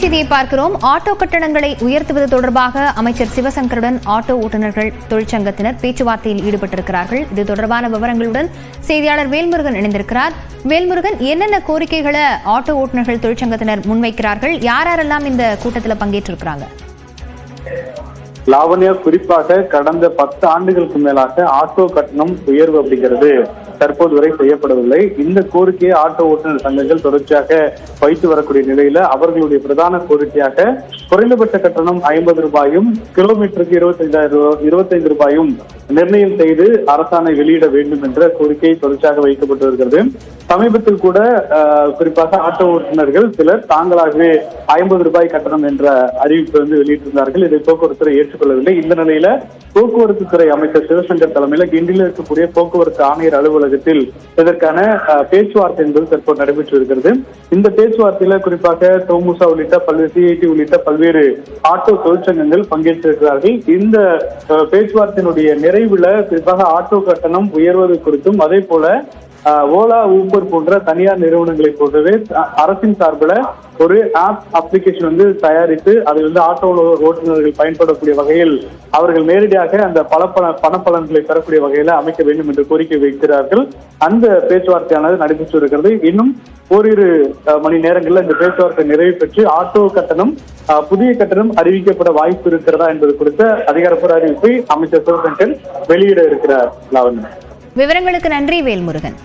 செய்தியை பார்க்கிறோம். ஆட்டோ கட்டணங்களை உயர்த்துவது தொடர்பாக அமைச்சர் சிவசங்கருடன் ஆட்டோ ஓட்டுநர்கள் தொழிற்சங்கத்தினர் பேச்சுவார்த்தையில் ஈடுபட்டிருக்கிறார்கள். இது தொடர்பான விவரங்களுடன் செய்தியாளர் வேல்முருகன் இணைந்திருக்கிறார். வேல்முருகன், என்னென்ன கோரிக்கைகளை ஆட்டோ ஓட்டுநர்கள் தொழிற்சங்கத்தினர் முன்வைக்கிறார்கள்? யாரெல்லாம் இந்த கூட்டத்தில் பங்கேற்றிருக்கிறாங்க? லாவண்யா, குறிப்பாக கடந்த 10 ஆண்டுகளுக்கு மேலாக ஆட்டோ கட்டணம் உயர்வு அப்படிங்கிறது தற்போது வரை செய்யப்படவில்லை. இந்த கோரிக்கையை ஆட்டோ ஓட்டுநர் சங்கங்கள் தொடர்ச்சியாக வைத்து வரக்கூடிய நிலையில அவர்களுடைய பிரதான கோரிக்கையாக குறைந்தபட்ச கட்டணம் 50 ரூபாயும் கிலோமீட்டருக்கு 25 ரூபாயும் நிர்ணயம் செய்து அரசாணை வெளியிட வேண்டும் என்ற கோரிக்கை தொடர்ச்சியாக வைக்கப்பட்டு வருகிறது. சமீபத்தில் கூட குறிப்பாக ஆட்டோ ஓட்டுநர்கள் சிலர் தாங்களாகவே 50 ரூபாய் கட்டணம் என்ற அறிவிப்பு வெளியிட்டிருந்தார்கள். இதை போக்குவரத்துறை ஏற்றுக்கொள்ளவில்லை. இந்த நிலையில போக்குவரத்து துறை அமைச்சர் சிவசங்கர் தலைமையில் கிண்டியில் இருக்கக்கூடிய போக்குவரத்து ஆணையர் அலுவலகத்தில் இதற்கான பேச்சுவார்த்தை என்பது தற்போது நடைபெற்று இருக்கிறது. இந்த பேச்சுவார்த்தையில குறிப்பாக தோமுசா உள்ளிட்ட பல்வேறு சிஐடி உள்ளிட்ட பல்வேறு ஆட்டோ தொழிற்சங்கங்கள் பங்கேற்றிருக்கிறார்கள். இந்த பேச்சுவார்த்தையினுடைய நிறைவுல குறிப்பாக ஆட்டோ கட்டணம் உயர்வது குறித்தும் அதே போல ஓலா, ஊபர் போன்ற தனியார் நிறுவனங்களை போன்றவே அரசின் சார்பில் ஒரு ஆப் அப்ளிகேஷன் தயாரித்து அதை ஆட்டோ ஓட்டுநர்கள் பயன்படக்கூடிய வகையில் அவர்கள் நேரடியாக அந்த பணப்பலன்களை பெறக்கூடிய வகையில அமைக்க வேண்டும் என்று கோரிக்கை வைக்கிறார்கள். அந்த பேச்சுவார்த்தையானது நடைபெற்று இருக்கிறது. இன்னும் ஓரிரு மணி நேரங்களில் இந்த பேச்சுவார்த்தை நிறைவு பெற்று ஆட்டோ கட்டணம் புதிய கட்டணம் அறிவிக்கப்பட வாய்ப்பு இருக்கிறதா என்பது குறித்த அதிகாரப்பூர்வ அறிவிப்பை அமைச்சர் சிவசங்கர் வெளியிட இருக்கிறார். லாவண்யா, விவரங்களுக்கு நன்றி வேல்முருகன்.